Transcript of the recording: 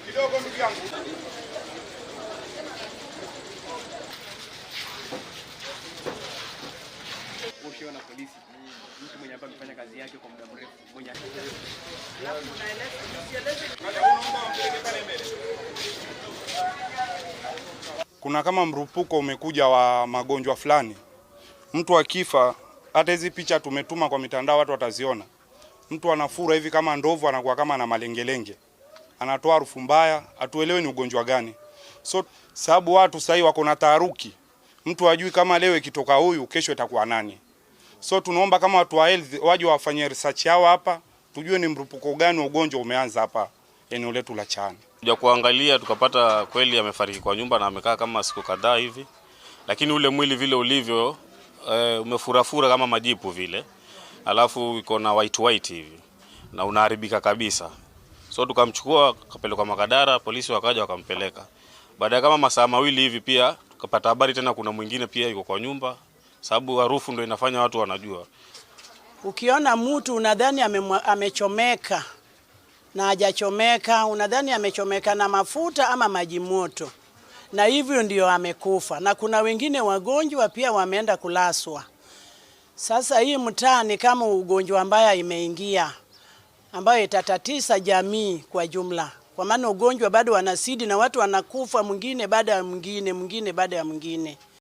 Kidogo ndugu yangu. Ukiona polisi mtu mwenye hapa amefanya kazi yake kwa muda mrefu mwenye kuna kama mrupuko umekuja wa magonjwa fulani, mtu akifa, hata hizi picha tumetuma kwa mitandao watu wataziona. Mtu anafura hivi kama ndovu, anakuwa kama na malengelenge, anatoa harufu mbaya, hatuelewi ni ugonjwa gani. So sababu watu sasa hivi wako na taharuki, mtu hajui kama leo ikitoka huyu kesho itakuwa nani. So tunaomba kama watu wa health waje wafanye research yao hapa, tujue ni mrupuko gani wa ugonjwa umeanza hapa eneo letu la Chani. Kuja kuangalia tukapata kweli amefariki kwa nyumba na amekaa kama siku kadhaa hivi, lakini ule mwili vile ulivyo umefurafura kama majipu vile, alafu iko na white hivi na unaharibika kabisa. So tukamchukua kapeleka Makadara, polisi wakaja wakampeleka. Baada kama masaa mawili hivi pia tukapata habari tena kuna mwingine pia yuko kwa nyumba, sababu harufu ndio inafanya watu wanajua. Ukiona mtu unadhani amechomeka na hajachomeka, unadhani amechomeka na mafuta ama maji moto, na hivyo ndio amekufa. Na kuna wengine wagonjwa pia wameenda kulaswa. Sasa hii mtaa ni kama ugonjwa ambaya imeingia, ambayo itatatiza jamii kwa jumla, kwa maana ugonjwa bado wanasidi na watu wanakufa mwingine baada ya mwingine, mwingine baada ya mwingine.